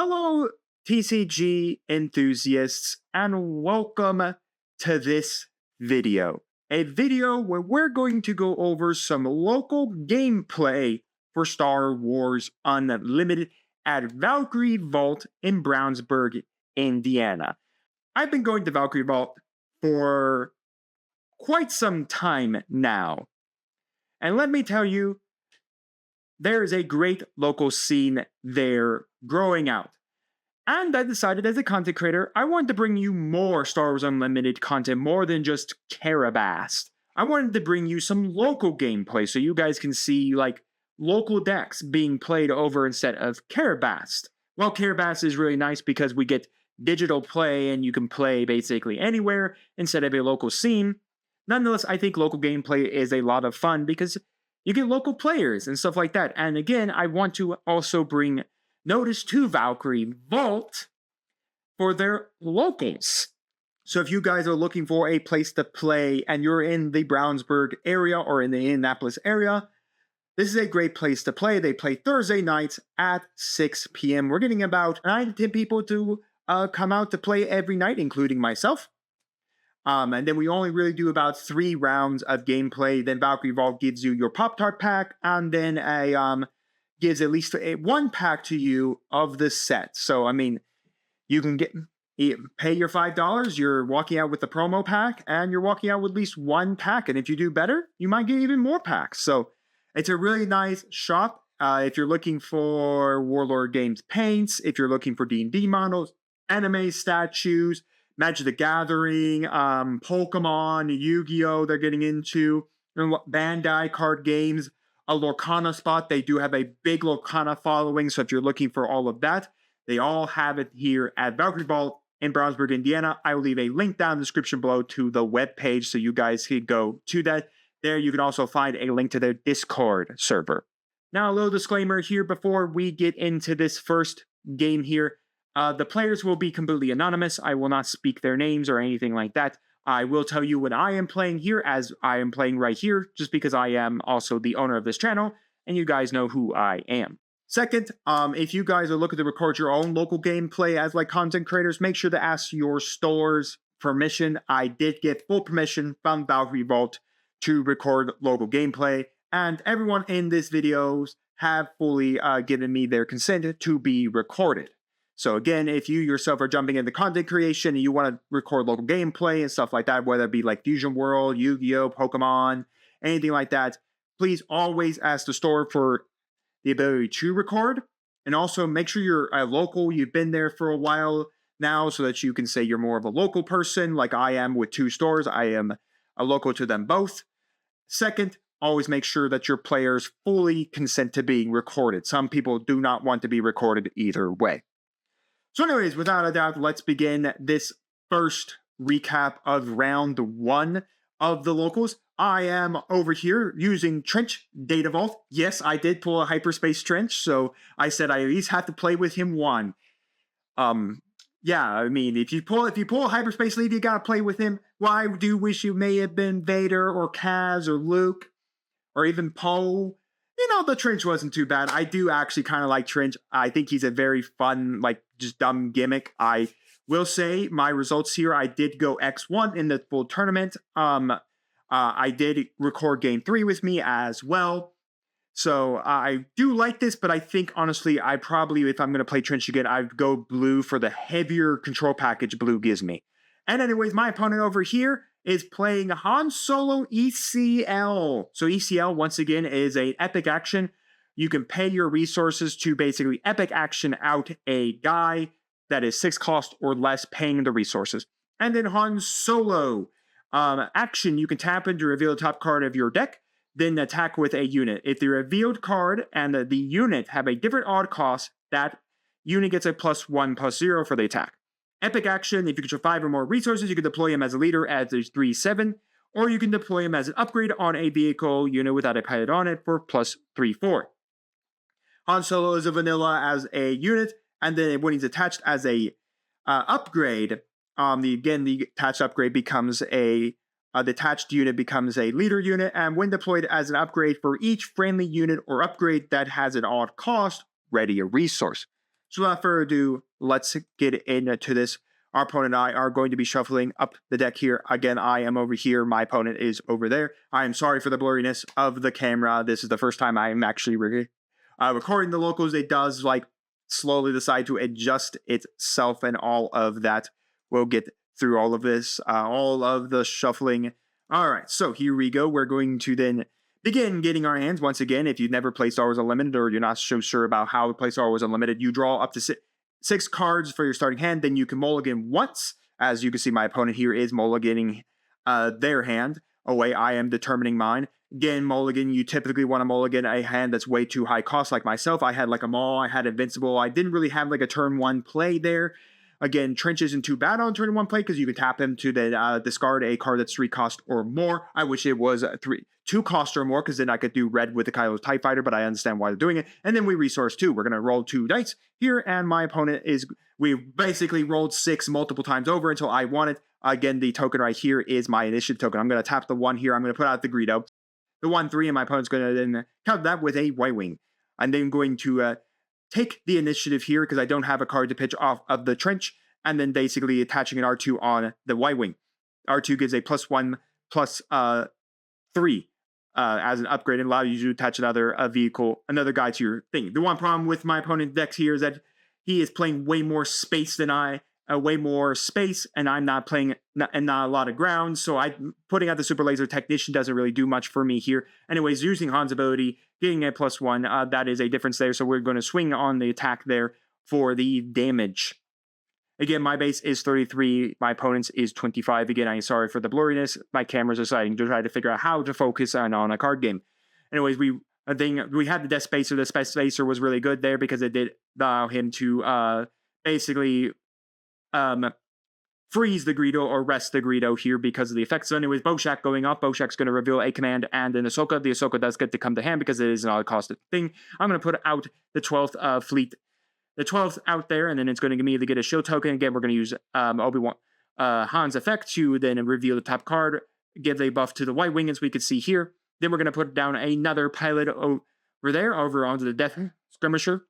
Hello, TCG enthusiasts, and welcome to this video. A video where we're going to go over some local gameplay for Star Wars Unlimited at Valkyrie Vault in Brownsburg, Indiana. I've been going to Valkyrie Vault for quite some time now. And let me tell you, there is a great local scene there growing out. And I decided as a content creator, I wanted to bring you more Star Wars Unlimited content, more than just Karabast. I wanted to bring you some local gameplay so you guys can see like local decks being played over instead of Karabast. Well, Karabast is really nice because we get digital play and you can play basically anywhere instead of a local scene. Nonetheless, I think local gameplay is a lot of fun because you get local players and stuff like that. And again, I want to also bring notice to Valkyrie Vault for their locals. So if you guys are looking for a place to play and you're in the Brownsburg area or in the Indianapolis area, this is a great place to play. They play Thursday nights at 6 p.m. We're getting about 9 to 10 people to come out to play every night, including myself. And then we only really do about 3 rounds of gameplay. Then Valkyrie Vault gives you your Pop-Tart pack, and then gives at least one pack to you of the set. So, I mean, you can pay your $5, you're walking out with the promo pack, and you're walking out with at least one pack. And if you do better, you might get even more packs. So, it's a really nice shop. If you're looking for Warlord Games paints, if you're looking for D&D models, anime statues, Magic the Gathering, Pokemon, Yu-Gi-Oh! They're getting into, Bandai card games, a Lorcana spot. They do have a big Lorcana following, so if you're looking for all of that, they all have it here at Valkyrie Vault in Brownsburg, Indiana. I will leave a link down in the description below to the webpage so you guys can go to that. There you can also find a link to their Discord server. Now, a little disclaimer here before we get into this first game here. The players will be completely anonymous. I will not speak their names or anything like that. I will tell you when I am playing here, as I am playing right here, just because I am also the owner of this channel, and you guys know who I am. Second, if you guys are looking to record your own local gameplay as like content creators, make sure to ask your store's permission. I did get full permission from Valkyrie Vault to record local gameplay, and everyone in this videos have fully given me their consent to be recorded. So again, if you yourself are jumping into content creation and you want to record local gameplay and stuff like that, whether it be like Fusion World, Yu-Gi-Oh!, Pokemon, anything like that, please always ask the store for the ability to record. And also make sure you're a local, you've been there for a while now so that you can say you're more of a local person like I am with 2 stores. I am a local to them both. Second, always make sure that your players fully consent to being recorded. Some people do not want to be recorded either way. So anyways, without a doubt, let's begin this first recap of round 1 of the locals. I am over here using Trench Data Vault. Yes, I did pull a Hyperspace Trench, so I said I at least have to play with him one. Yeah, I mean, if you pull a Hyperspace lead, you gotta play with him. Well, I do wish you may have been Vader or Kaz or Luke or even Poe. You know, the Trench wasn't too bad. I do actually kind of like Trench. I think he's a very fun, like, just dumb gimmick. I will say my results here, I did go X1 in the full tournament. I did record game 3 with me as well. So I do like this, but I think, honestly, I probably, if I'm going to play Trench again, I'd go blue for the heavier control package blue gives me. And anyways, my opponent over here is playing Han Solo ECL. So ECL, once again, is an epic action. You can pay your resources to basically epic action out a guy that is 6 cost or less, paying the resources. And then Han Solo action, you can tap into reveal the top card of your deck, then attack with a unit. If the revealed card and the unit have a different odd cost, that unit gets a +1/+0 for the attack. Epic action, if you control 5 or more resources, you can deploy him as a leader as a 3/7, or you can deploy him as an upgrade on a vehicle unit without a pilot on it for +3/4. Han Solo is a vanilla as a unit, and then when he's attached as a upgrade, the attached upgrade becomes the attached unit becomes a leader unit, and when deployed as an upgrade for each friendly unit or upgrade that has an odd cost, ready a resource. So without further ado, let's get into this. Our opponent and I are going to be shuffling up the deck here. Again, I am over here. My opponent is over there. I am sorry for the blurriness of the camera. This is the first time I am actually recording the locals. It does slowly decide to adjust itself and all of that. We'll get through all of this, all of the shuffling. All right, so here we go. We're going to then begin getting our hands. Once again, if you've never played Star Wars Unlimited or you're not so sure about how to play Star Wars Unlimited, you draw up to six cards for your starting hand. Then you can mulligan once. As you can see, my opponent here is mulliganing their hand away. I am determining mine. Again, mulligan, you typically want to mulligan a hand that's way too high cost, like myself. I had a Maul, I had Invincible. I didn't really have a turn 1 play there. Again, Trench isn't too bad on turn 1 play because you can tap him to then discard a card that's 3 cost or more. I wish it was 2 cost or more because then I could do red with the Kylo's TIE Fighter, but I understand why they're doing it. And then we resource 2. We're going to roll 2 dice here, and my opponent we basically rolled 6 multiple times over until I won it. Again, the token right here is my initiative token. I'm going to tap the 1 here. I'm going to put out the Greedo. The 1-3, and my opponent's going to then count that with a Y-Wing. I'm then going to take the initiative here because I don't have a card to pitch off of the Trench, and then basically attaching an R2 on the Y-Wing. R2 gives a +1/+3 as an upgrade and allow you to attach another vehicle, another guy to your thing. The one problem with my opponent's decks here is that he is playing way more space than way more space, and I'm not playing and not a lot of ground, so putting out the Super Laser Technician doesn't really do much for me here. Anyways, using Han's ability, getting a +1, that is a difference there, so we're going to swing on the attack there for the damage. Again, my base is 33, my opponent's is 25. Again, I'm sorry for the blurriness. My camera's deciding to try to figure out how to focus on a card game. Anyways, we had the Death Spacer. The Death Spacer was really good there because it did allow him to basically freeze the Greedo or rest the Greedo here because of the effects. So anyways, Boshak going up. Boshak's going to reveal a command and an Ahsoka. The Ahsoka does get to come to hand because it is not a costed thing. I'm going to put out the 12th fleet. The 12th out there, and then it's going to immediately get a shield token. Again, we're going to use Obi-Wan Han's effect to then reveal the top card, give a buff to the Y-Wing, as we can see here. Then we're going to put down another pilot over onto the Death Skirmisher.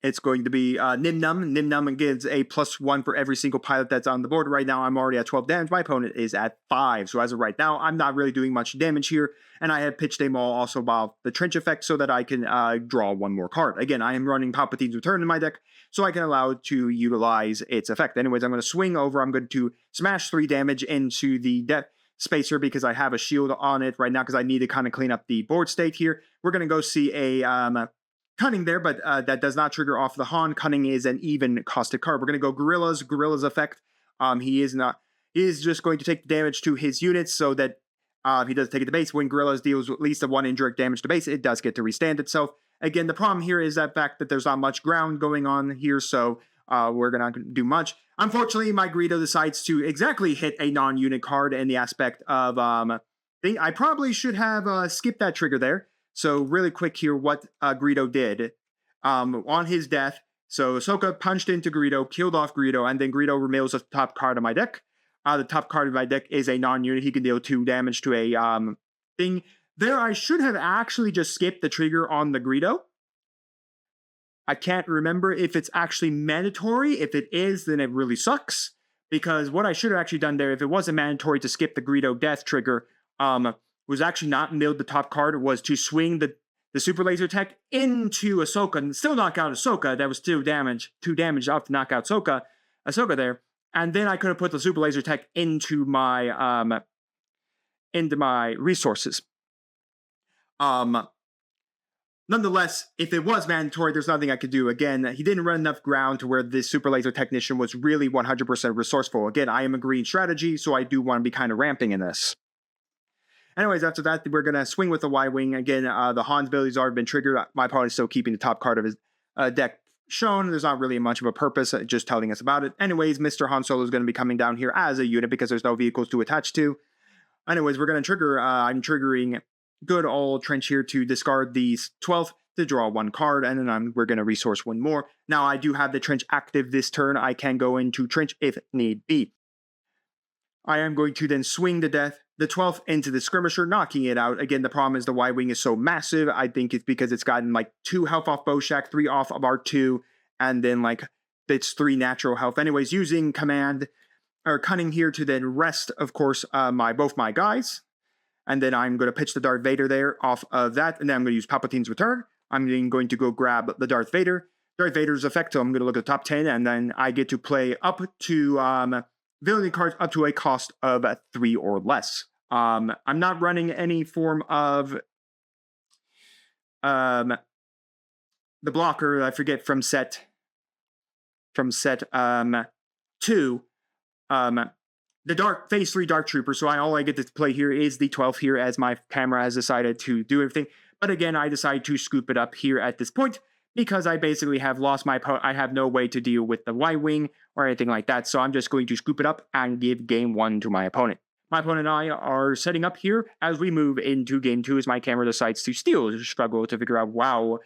It's going to be Nim Num. Nim Num gives a +1 for every single pilot that's on the board. Right now, I'm already at 12 damage. My opponent is at 5. So as of right now, I'm not really doing much damage here. And I have pitched a Maul also about the Trench effect so that I can draw 1 more card. Again, I am running Palpatine's Return in my deck, so I can allow it to utilize its effect. Anyways, I'm going to swing over. I'm going to smash 3 damage into the Death Spacer because I have a shield on it right now because I need to kind of clean up the board state here. We're going to go see a Cunning there, but that does not trigger off the Han. Cunning is an even costed card. We're going to go Gorilla's effect. He is just going to take the damage to his units so that he does take it to base. When Gorilla's deals at least 1 indirect damage to base, it does get to restand itself. Again, the problem here is that fact that there's not much ground going on here, so we're going to do much. Unfortunately, my Greedo decides to exactly hit a non-unit card in the aspect of I probably should have skipped that trigger there. So really quick here, what Greedo did on his death. So Ahsoka punched into Greedo, killed off Greedo, and then Greedo reveals the top card of my deck. The top card of my deck is a non-unit. He can deal 2 damage to a thing. There, I should have actually just skipped the trigger on the Greedo. I can't remember if it's actually mandatory. If it is, then it really sucks. Because what I should have actually done there, if it wasn't mandatory to skip the Greedo death trigger, was actually not milled the top card, was to swing the Super Laser Tech into Ahsoka and still knock out Ahsoka. That was 2 damage off to knock out Ahsoka there. And then I could have put the Super Laser Tech into my resources. Nonetheless, if it was mandatory, there's nothing I could do. Again, he didn't run enough ground to where this Super Laser Technician was really 100% resourceful. Again, I am a green strategy, so I do want to be kind of ramping in this. Anyways, after that, we're going to swing with the Y-Wing. Again, the Han's abilities have already been triggered. My opponent is still keeping the top card of his deck shown. There's not really much of a purpose, just telling us about it. Anyways, Mr. Han Solo is going to be coming down here as a unit because there's no vehicles to attach to. Anyways, we're going to trigger, I'm triggering good old Trench here to discard the 12th to draw 1 card, and then we're going to resource 1 more. Now, I do have the Trench active this turn. I can go into Trench if need be. I am going to then swing the 12th into the Skirmisher, knocking it out. Again, the problem is the Y-Wing is so massive. I think it's because it's gotten 2 health off Boshak, 3 off of R2, and then like it's 3 natural health. Anyways, using command or cunning here to then rest, of course, both my guys. And then I'm going to pitch the Darth Vader there off of that. And then I'm going to use Palpatine's Return. I'm then going to go grab the Darth Vader. Darth Vader's effect, so I'm going to look at the top 10. And then I get to play up to villainy cards up to a cost of 3 or less. I'm not running any form of the blocker, I forget, from set 2. The Phase 3 Dark Trooper, so all I get to play here is the 12th here, as my camera has decided to do everything. But again, I decide to scoop it up here at this point, because I basically have lost my opponent. I have no way to deal with the Y-Wing or anything like that, so I'm just going to scoop it up and give Game 1 to my opponent. My opponent and I are setting up here as we move into Game 2, as my camera decides to still struggle to figure out, wow,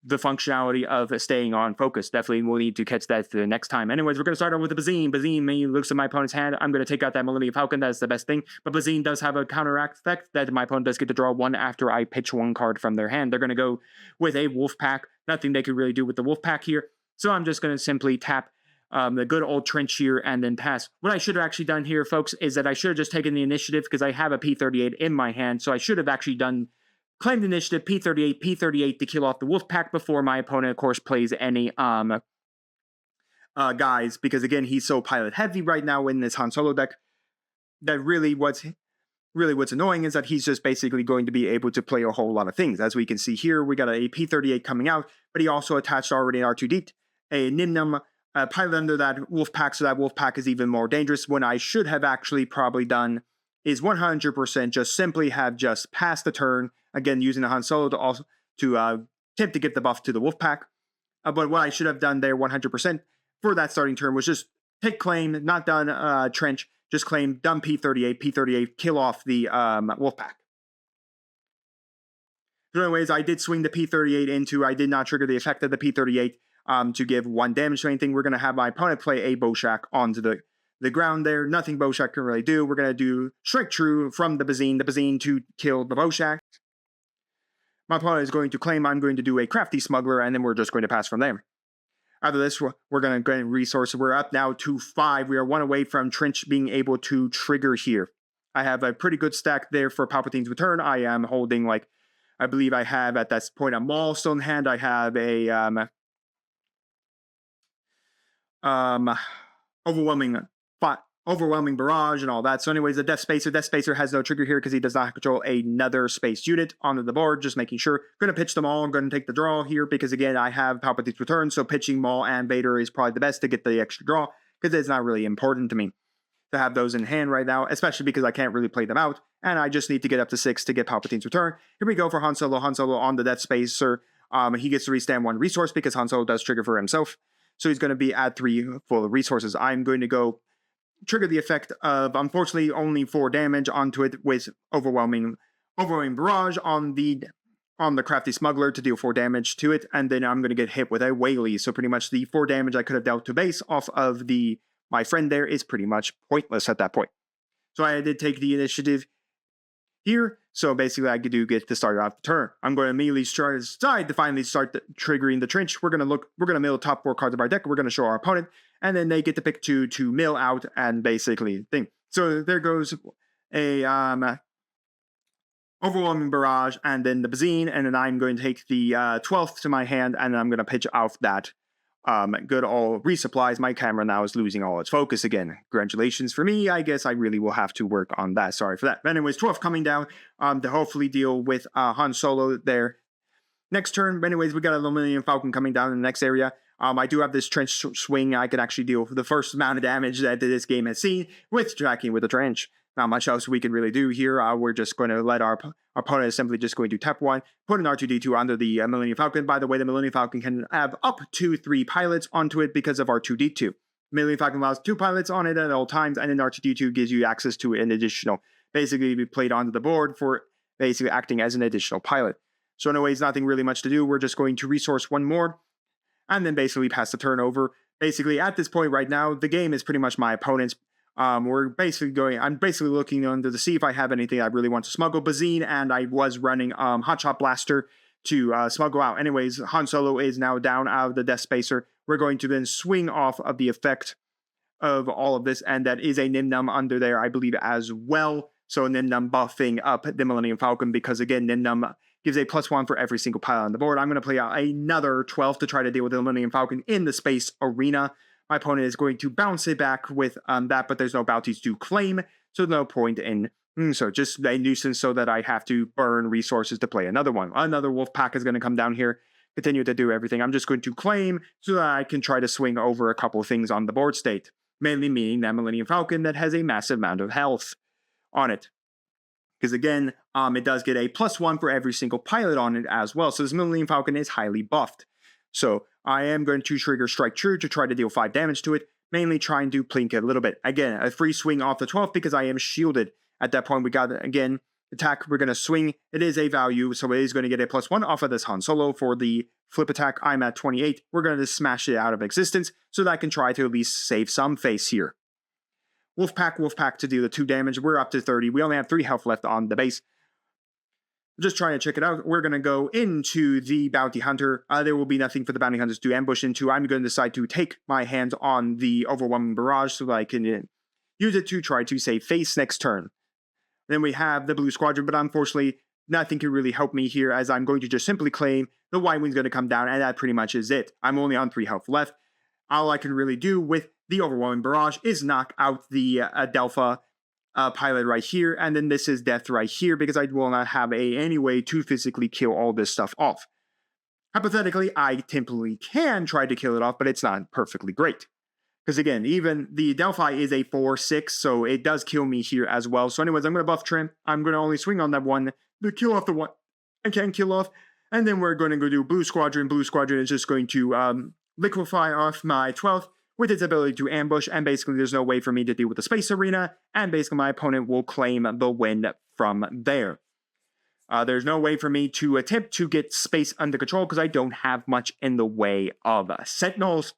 the functionality of staying on focus. Definitely we'll need to catch that the next time. Anyways, we're going to start off with the Bazine. Bazine looks at my opponent's hand. I'm going to take out that Millennium Falcon. That's the best thing. But Bazine does have a counteract effect that my opponent does get to draw 1 after I pitch 1 card from their hand. They're going to go with a Wolf Pack. Nothing they could really do with the Wolf Pack here. So I'm just going to simply tap the good old trench here and then pass. What I should have actually done here, folks, is that I should have just taken the initiative, because I have a P-38 in my hand. So I should have actually claimed initiative, P-38 to kill off the Wolf Pack before my opponent, of course, plays any guys, because again, he's so pilot heavy right now in this Han Solo deck that really what's annoying is that he's just basically going to be able to play a whole lot of things. As we can see here, we got a P-38 coming out, but he also attached already an R2-D, a Nimnum pilot under that Wolf Pack, so that Wolf Pack is even more dangerous. When I should have actually probably done is 100% just simply have just passed the turn, again using the Han Solo to also attempt to get the buff to the Wolf Pack. But what I should have done there 100% for that starting turn was just take claim, not done trench, just claim, done P-38, kill off the Wolf Pack. So anyways, I did swing the P-38 into, I did not trigger the effect of the P-38 to give 1 damage to anything. We're going to have my opponent play a Bowshack onto the ground there. Nothing Bowshack can really do. We're going to do Strike True from the Bazine to kill the Bowshack. My opponent is going to claim, I'm going to do a Crafty Smuggler, and then we're just going to pass from there. After this, we're going to go and resource. We're up now to 5. We are 1 away from Trench being able to trigger here. I have a pretty good stack there for Palpatine's Return. I am holding, like, I believe I have at that point a Maul still in hand. I have a overwhelming barrage and all that. So anyways, the Death Spacer has no trigger here because he does not control another space unit onto the board. Just making sure. Going to pitch them all. I'm going to take the draw here because again, I have Palpatine's Return. So pitching Maul and Vader is probably the best to get the extra draw because it's not really important to me to have those in hand right now, especially because I can't really play them out. And I just need to get up to 6 to get Palpatine's Return. Here we go for Han Solo. Han Solo on the Death Spacer. He gets to restand 1 resource because Han Solo does trigger for himself. So he's going to be at 3 full resources. I'm going to go trigger the effect of, unfortunately, only 4 damage onto it with overwhelming barrage on the Crafty Smuggler to deal 4 damage to it, and then I'm going to get hit with a Whaley. So pretty much the 4 damage I could have dealt to base off of my friend there is pretty much pointless at that point. So I did take the initiative here. So basically, I get to start off the turn. I'm going to immediately decide to finally start triggering the trench. We're going to mill the top 4 cards of our deck. We're going to show our opponent, and then they get to pick 2 to mill out and basically thing. So there goes a overwhelming barrage, and then the Bazine, and then I'm going to take the 12th to my hand, and I'm going to pitch off that good old resupplies. My camera now is losing all its focus again. Congratulations for me. I guess I really will have to work on that. Sorry for that. But anyways, 12th coming down to hopefully deal with Han Solo there. Next turn, anyways, we got a Millennium Falcon coming down in the next area. I do have this trench swing. I can actually deal with the first amount of damage that this game has seen with tracking with the trench. Not much else we can really do here. We're just going to let our opponent is simply just going to tap 1, put an R2-D2 under the Millennium Falcon. By the way, the Millennium Falcon can have up to 3 pilots onto it because of R2-D2. Millennium Falcon allows 2 pilots on it at all times, and then R2-D2 gives you access to an additional, basically be played onto the board for basically acting as an additional pilot. So anyways, nothing really much to do. We're just going to resource 1 more, and then basically pass the turn over. Basically, at this point right now, the game is pretty much my opponent's. I'm basically looking under to see if I have anything I really want to smuggle. Bazine, and I was running Hotshot Blaster to smuggle out. Anyways, Han Solo is now down out of the Death Spacer. We're going to then swing off of the effect of all of this, and that is a Nim Num under there, I believe, as well. So Nim Num buffing up the Millennium Falcon, because again, Nim Num gives a +1 for every single pilot on the board. I'm going to play out another 12 to try to deal with the Millennium Falcon in the space arena. My opponent is going to bounce it back with that, but there's no bounties to claim, so no point in. So just a nuisance so that I have to burn resources to play another one. Another wolf pack is going to come down here, continue to do everything. I'm just going to claim so that I can try to swing over a couple of things on the board state. Mainly meaning that Millennium Falcon that has a massive amount of health on it. Because again, it does get a +1 for every single pilot on it as well. So this Millennium Falcon is highly buffed. So I am going to trigger Strike True to try to deal 5 damage to it. Mainly trying to plink it a little bit. Again, a free swing off the 12th because I am shielded. At that point, we got, again, attack. We're going to swing. It is a value, so it is going to get a +1 off of this Han Solo. For the flip attack, I'm at 28. We're going to smash it out of existence so that I can try to at least save some face here. Wolfpack to do the 2 damage. We're up to 30. We only have 3 health left on the base. Just trying to check it out. We're going to go into the Bounty Hunter. There will be nothing for the Bounty Hunters to ambush into. I'm going to decide to take my hands on the Overwhelming Barrage so that I can use it to try to save face next turn. Then we have the Blue Squadron, but unfortunately, nothing can really help me here, as I'm going to just simply claim the White Wing's going to come down, and that pretty much is it. I'm only on 3 health left. All I can really do with the Overwhelming Barrage is knock out the Adelpha pilot right here, and then this is death right here, because I will not have any way to physically kill all this stuff off. Hypothetically, I typically can try to kill it off, but it's not perfectly great. Because again, even the Delphi is a 4/6, so it does kill me here as well. So anyways, I'm going to buff Trim. I'm going to only swing on that one to kill off the one I can kill off. And then we're going to go do Blue Squadron. Blue Squadron is just going to liquefy off my 12th with its ability to ambush. And basically, there's no way for me to deal with the space arena. And basically, my opponent will claim the win from there. There's no way for me to attempt to get space under control because I don't have much in the way of Sentinels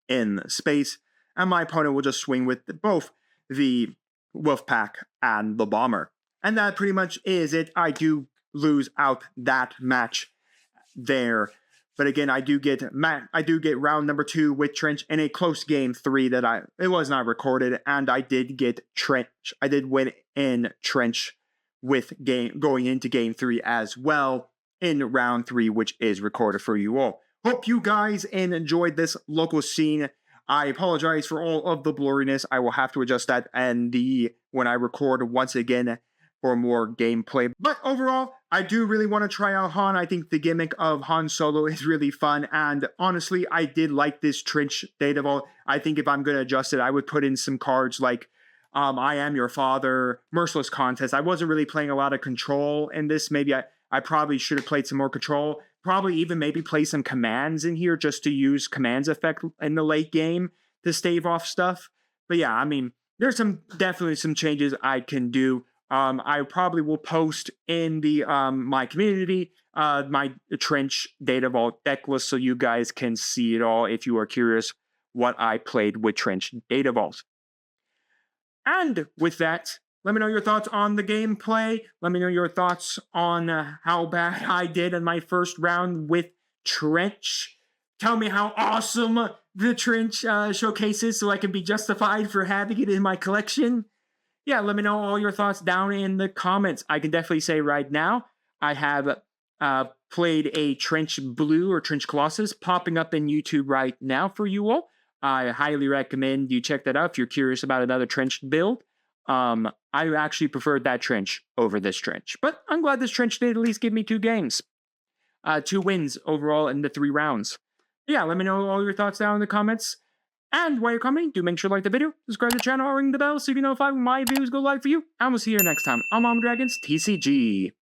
in space, and my opponent will just swing with both the Wolfpack and the Bomber. And that pretty much is it. I do lose out that match there. But again, I do get round number 2 with Trench in a close game 3 that it was not recorded, and I did get Trench. I did win in Trench with going into game 3 as well in round 3, which is recorded for you all. Hope you guys enjoyed this local scene. I apologize for all of the blurriness. I will have to adjust that and when I record once again for more gameplay. But overall, I do really want to try out Han. I think the gimmick of Han Solo is really fun, and honestly, I did like this Trench data vault. I think if I'm going to adjust it, I would put in some cards like I Am Your Father, Merciless Contest. I wasn't really playing a lot of control in this. Maybe I probably should have played some more control. Probably even maybe play some commands in here just to use commands effect in the late game to stave off stuff. But yeah, I mean, there's definitely some changes I can do. I probably will post in the my community my Trench data vault deck list so you guys can see it all if you are curious what I played with Trench data vault. And with that, let me know your thoughts on the gameplay. Let me know your thoughts on how bad I did in my first round with Trench. Tell me how awesome the Trench showcase is so I can be justified for having it in my collection. Yeah, let me know all your thoughts down in the comments. I can definitely say right now, I have played a Trench Blue or Trench Colossus popping up in YouTube right now for you all. I highly recommend you check that out if you're curious about another Trench build. I actually preferred that Trench over this Trench, but I'm glad this Trench did at least give me 2 games. 2 wins overall in the 3 rounds. Yeah, let me know all your thoughts down in the comments. And while you're commenting, do make sure to like the video, subscribe to the channel, or ring the bell so you can know if my videos go live for you. And we'll see you next time. I'm Dragons TCG.